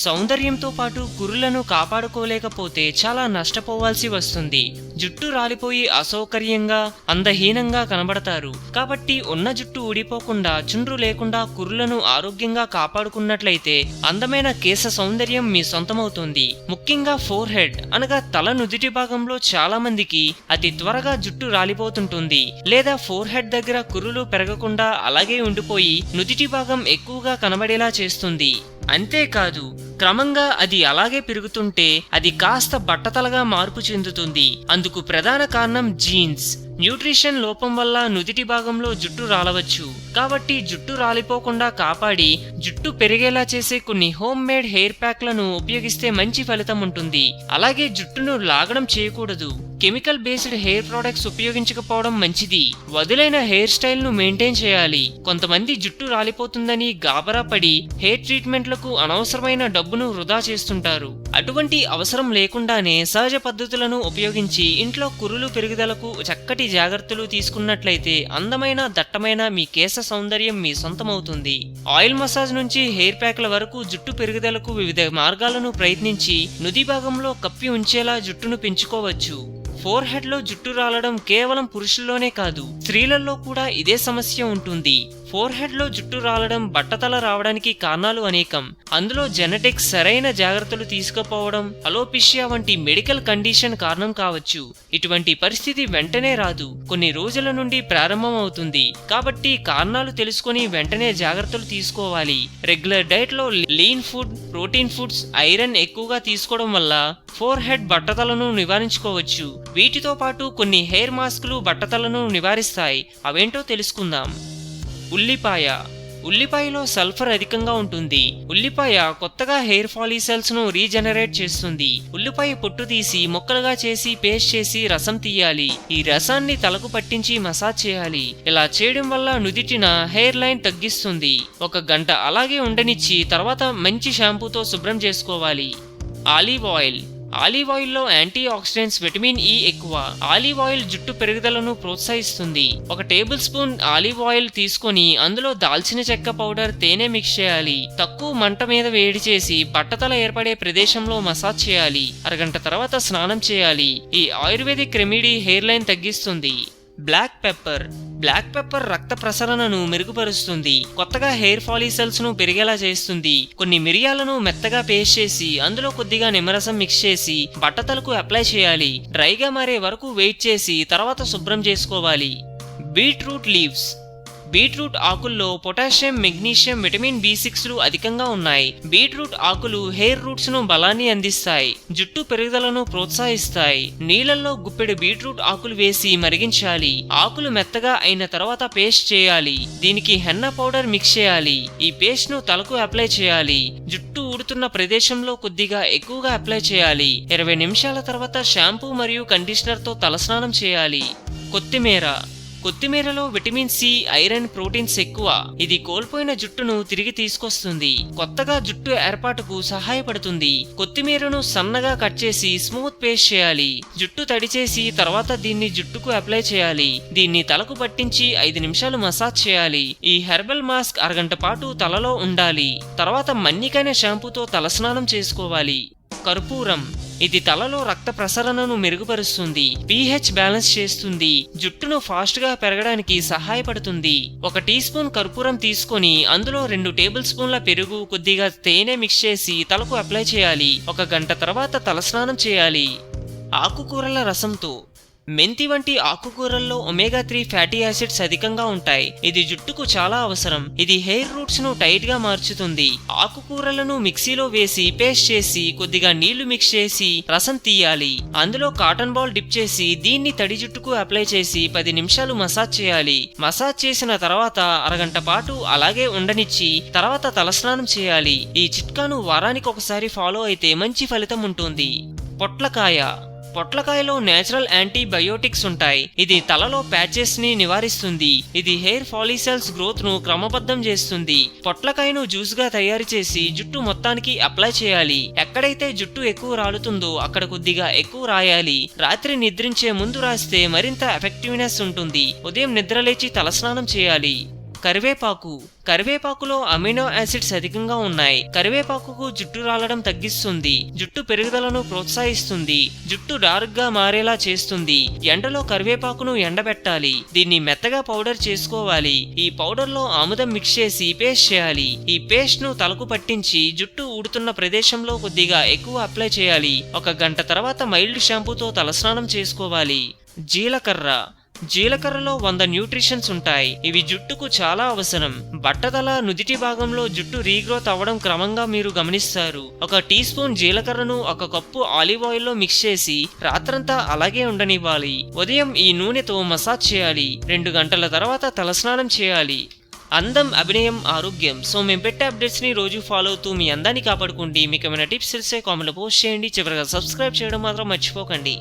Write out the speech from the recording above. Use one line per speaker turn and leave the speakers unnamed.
సౌందర్యంతో పాటు కురులను కాపాడుకోలేకపోతే చాలా నష్టపోవాల్సి వస్తుంది. జుట్టు రాలిపోయి అసౌకర్యంగా, అందహీనంగా కనబడతారు. కాబట్టి ఉన్న జుట్టు ఊడిపోకుండా, చుండ్రు లేకుండా కురులను ఆరోగ్యంగా కాపాడుకున్నట్లయితే అందమైన కేశ సౌందర్యం మీ సొంతమవుతుంది. ముఖ్యంగా ఫోర్ హెడ్ అనగా తల నుదిటి భాగంలో చాలా మందికి అతి త్వరగా జుట్టు రాలిపోతుంటుంది, లేదా ఫోర్ హెడ్ దగ్గర కురులు పెరగకుండా అలాగే ఉండిపోయి నుదిటి భాగం ఎక్కువగా కనబడేలా చేస్తుంది. అంతేకాదు క్రమంగా అది అలాగే పెరుగుతుంటే అది కాస్త బట్టతలగా మార్పు చెందుతుంది. అందుకు ప్రధాన కారణం జీన్స్. న్యూట్రిషన్ లోపం వల్ల నుదిటి భాగంలో జుట్టు రాలవచ్చు. కాబట్టి జుట్టు రాలిపోకుండా కాపాడి జుట్టు పెరిగేలా చేసే కొన్ని హోమ్ మేడ్ హెయిర్ ప్యాక్లను ఉపయోగిస్తే మంచి ఫలితం ఉంటుంది. అలాగే జుట్టును లాగడం చేయకూడదు. కెమికల్ బేస్డ్ హెయిర్ ప్రొడక్ట్స్ ఉపయోగించకపోవడం మంచిది. వదిలైన హెయిర్ స్టైల్ ను మెయింటైన్ చేయాలి. కొంతమంది జుట్టు రాలిపోతుందని గాబరా పడి హెయిర్ ట్రీట్మెంట్లకు అనవసరమైన డబ్బును వృధా చేస్తుంటారు. అటువంటి అవసరం లేకుండానే సహజ పద్ధతులను ఉపయోగించి ఇంట్లో కురులు పెరుగుదలకు చక్కటి జాగ్రత్తలు తీసుకున్నట్లయితే అందమైన దట్టమైన మీ కేశ సౌందర్యం మీ సొంతమవుతుంది. ఆయిల్ మసాజ్ నుంచి హెయిర్ ప్యాక్ల వరకు జుట్టు పెరుగుదలకు వివిధ మార్గాలను ప్రయత్నించి నుది భాగంలో కప్పి ఉంచేలా జుట్టును పెంచుకోవచ్చు. ఫోర్ హెడ్ లో జుట్టు రాలడం కేవలం పురుషుల్లోనే కాదు, స్త్రీలలో కూడా ఇదే సమస్య ఉంటుంది. ఫోర్ హెడ్ లో జుట్టు రాలడం, బట్టతల రావడానికి కారణాలు అనేకం. అందులో జెనెటిక్స్, సరైన జాగ్రత్తలు తీసుకుపోవడం, అలోపిషియా వంటి మెడికల్ కండిషన్ కారణం కావచ్చు. ఇటువంటి పరిస్థితి వెంటనే రాదు, కొన్ని రోజుల నుండి ప్రారంభం అవుతుంది. కాబట్టి కారణాలు తెలుసుకొని వెంటనే జాగ్రత్తలు తీసుకోవాలి. రెగ్యులర్ డైట్ లో lean food, protein foods, iron ఎక్కువగా తీసుకోవడం వల్ల ఫోర్ హెడ్ బట్టతలను నివారించుకోవచ్చు. వీటితో పాటు కొన్ని హెయిర్ మాస్కులు బట్టతలను నివారిస్తాయి. అవేంటో తెలుసుకుందాం. ఉల్లిపాయలో సల్ఫర్ అధికంగా ఉంటుంది. ఉల్లిపాయ కొత్తగా హెయిర్ ఫాలికల్స్ ను రీజనరేట్ చేస్తుంది. ఉల్లిపాయ పొట్టు తీసి ముక్కలుగా చేసి పేస్ట్ చేసి రసం తీయాలి. ఈ రసాన్ని తలకు పట్టించి మసాజ్ చేయాలి. ఇలా చేయడం వల్ల నుదిటిన హెయిర్ లైన్ తగ్గిస్తుంది. 1 గంట అలాగే ఉండనిచ్చి తర్వాత మంచి షాంపూతో శుభ్రం చేసుకోవాలి. ఆలివ్ ఆయిల్ లో యాంటీ ఆక్సిడెంట్స్, విటమిన్ ఇ ఎక్కువ. ఆలివ్ ఆయిల్ జుట్టు పెరుగుదలను ప్రోత్సహిస్తుంది. 1 టేబుల్ స్పూన్ ఆలివ్ ఆయిల్ తీసుకొని అందులో దాల్చిన చెక్క పౌడర్, తేనె మిక్స్ చేయాలి. తక్కువ మంట మీద వేడి చేసి బట్టతల ఏర్పడే ప్రదేశంలో మసాజ్ చేయాలి. అరగంట తర్వాత స్నానం చేయాలి. ఈ ఆయుర్వేదిక్ రెమెడీ హెయిర్ లైన్ తగ్గిస్తుంది. బ్లాక్ పెప్పర్ రక్త ప్రసరణను మెరుగుపరుస్తుంది. కొత్తగా హెయిర్ ఫాలికల్స్ ను పెరిగేలా చేస్తుంది. కొన్ని మిరియాలను మెత్తగా పేస్ట్ చేసి అందులో కొద్దిగా నిమ్మరసం మిక్స్ చేసి బట్టతలకు అప్లై చేయాలి. డ్రైగా మారే వరకు వెయిట్ చేసి తర్వాత శుభ్రం చేసుకోవాలి. బీట్రూట్ ఆకుల్లో పొటాషియం, మెగ్నీషియం, విటమిన్ B6లు అధికంగా ఉన్నాయి. బీట్రూట్ ఆకులు హెయిర్ రూట్స్ ను బలాన్ని అందిస్తాయి, జుట్టు పెరుగుదలను ప్రోత్సహిస్తాయి. నీళ్లలో గుప్పెడు బీట్రూట్ ఆకులు వేసి మరిగించాలి. ఆకులు మెత్తగా అయిన తర్వాత పేస్ట్ చేయాలి. దీనికి హెన్నా పౌడర్ మిక్స్ చేయాలి. ఈ పేస్ట్ ను తలకు అప్లై చేయాలి. జుట్టు ఊడుతున్న ప్రదేశంలో కొద్దిగా ఎక్కువగా అప్లై చేయాలి. 20 నిమిషాల తర్వాత షాంపూ మరియు కండిషనర్ తో తలస్నానం చేయాలి. కొత్తిమీరలో విటమిన్ సి, ఐరన్, ప్రోటీన్స్ ఎక్కువ. ఇది కోల్పోయిన జుట్టును తిరిగి తీసుకొస్తుంది. కొత్తగా జుట్టు ఏర్పాటుకు సహాయపడుతుంది. కొత్తిమీరను సన్నగా కట్ చేసి స్మూత్ పేస్ట్ చేయాలి. జుట్టు తడిచేసి తర్వాత దీన్ని జుట్టుకు అప్లై చేయాలి. దీన్ని తలకు పట్టించి 5 నిమిషాలు మసాజ్ చేయాలి. ఈ హెర్బల్ మాస్క్ అరగంట పాటు తలలో ఉండాలి. తర్వాత మన్నికైన షాంపూతో తలస్నానం చేసుకోవాలి. ఇది తలలో రక్త ప్రసరణను మెరుగుపరుస్తుంది, pH బ్యాలెన్స్ చేస్తుంది, జుట్టును ఫాస్ట్ గా పెరగడానికి సహాయపడుతుంది. 1 టీ స్పూన్ కర్పూరం తీసుకొని అందులో 2 టేబుల్ స్పూన్ల పెరుగు, కొద్దిగా తేనె మిక్స్ చేసి తలకు అప్లై చేయాలి. 1 గంట తర్వాత తలస్నానం చేయాలి. ఆకుకూరల రసంతో మెంతి వంటి ఆకుకూరల్లో ఒమేగా 3 ఫ్యాటీ యాసిడ్స్ అధికంగా ఉంటాయి. ఇది జుట్టుకు చాలా అవసరం. ఇది హెయిర్ రూట్స్ ను టైట్ గా మార్చుతుంది. ఆకుకూరలను మిక్సీలో వేసి పేస్ట్ చేసి కొద్దిగా నీళ్లు మిక్స్ చేసి రసం తీయాలి. అందులో కాటన్ బాల్ డిప్ చేసి దీన్ని తడి జుట్టుకు అప్లై చేసి 10 నిమిషాలు మసాజ్ చేయాలి. మసాజ్ చేసిన తర్వాత అరగంట పాటు అలాగే ఉండనిచ్చి తర్వాత తలస్నానం చేయాలి. ఈ చిట్కాను వారానికి ఒకసారి ఫాలో అయితే మంచి ఫలితం ఉంటుంది. పొట్లకాయలో నేచురల్ యాంటీబయోటిక్స్ ఉంటాయి. ఇది తలలో ప్యాచెస్ ని నివారిస్తుంది. ఇది హెయిర్ ఫాలికల్స్ గ్రోత్ ను క్రమబద్ధం చేస్తుంది. పొట్లకాయను జ్యూస్ గా తయారు చేసి జుట్టు మొత్తానికి అప్లై చేయాలి. ఎక్కడైతే జుట్టు ఎక్కువ రాలుతుందో అక్కడ కొద్దిగా ఎక్కువ రాయాలి. రాత్రి నిద్రించే ముందు రాస్తే మరింత ఎఫెక్టివ్నెస్ ఉంటుంది. ఉదయం నిద్రలేచి తలస్నానం చేయాలి. కరివేపాకులో అమినో యాసిడ్స్ అధికంగా ఉన్నాయి. కరివేపాకుకు జుట్టు రాలడం తగ్గిస్తుంది, జుట్టు పెరుగుదలను ప్రోత్సహిస్తుంది, జుట్టు డార్క్గా మారేలా చేస్తుంది. ఎండలో కరివేపాకును ఎండబెట్టాలి, దీన్ని మెత్తగా పౌడర్ చేసుకోవాలి. ఈ పౌడర్ లో ఆముదం మిక్స్ చేసి పేస్ట్ చేయాలి. ఈ పేస్ట్ ను తలకు పట్టించి జుట్టు ఊడుతున్న ప్రదేశంలో కొద్దిగా ఎక్కువ అప్లై చేయాలి. 1 గంట తర్వాత మైల్డ్ షాంపూతో తలస్నానం చేసుకోవాలి. జీలకర్రలో 100 న్యూట్రిషన్స్ ఉంటాయి. ఇవి జుట్టుకు చాలా అవసరం. బట్టతల, నుదిటి భాగంలో జుట్టు రీగ్రోత్ అవ్వడం క్రమంగా మీరు గమనిస్తారు. 1 టీ స్పూన్ జీలకర్రను 1 కప్పు ఆలివ్ ఆయిల్ లో మిక్స్ చేసి రాత్రంతా అలాగే ఉండనివ్వాలి. ఉదయం ఈ నూనెతో మసాజ్ చేయాలి. 2 గంటల తర్వాత తలస్నానం చేయాలి. అందం, అభినయం, ఆరోగ్యం. సో మేము పెట్టే అప్డేట్స్ ని రోజు ఫాలో అవుతూ మీ అందాన్ని కాపాడుకోండి. మీకు ఏమైనా టిప్స్ తెలిసే కామెంట్లో పోస్ట్ చేయండి. చివరిగా సబ్స్క్రైబ్ చేయడం మాత్రం మర్చిపోకండి.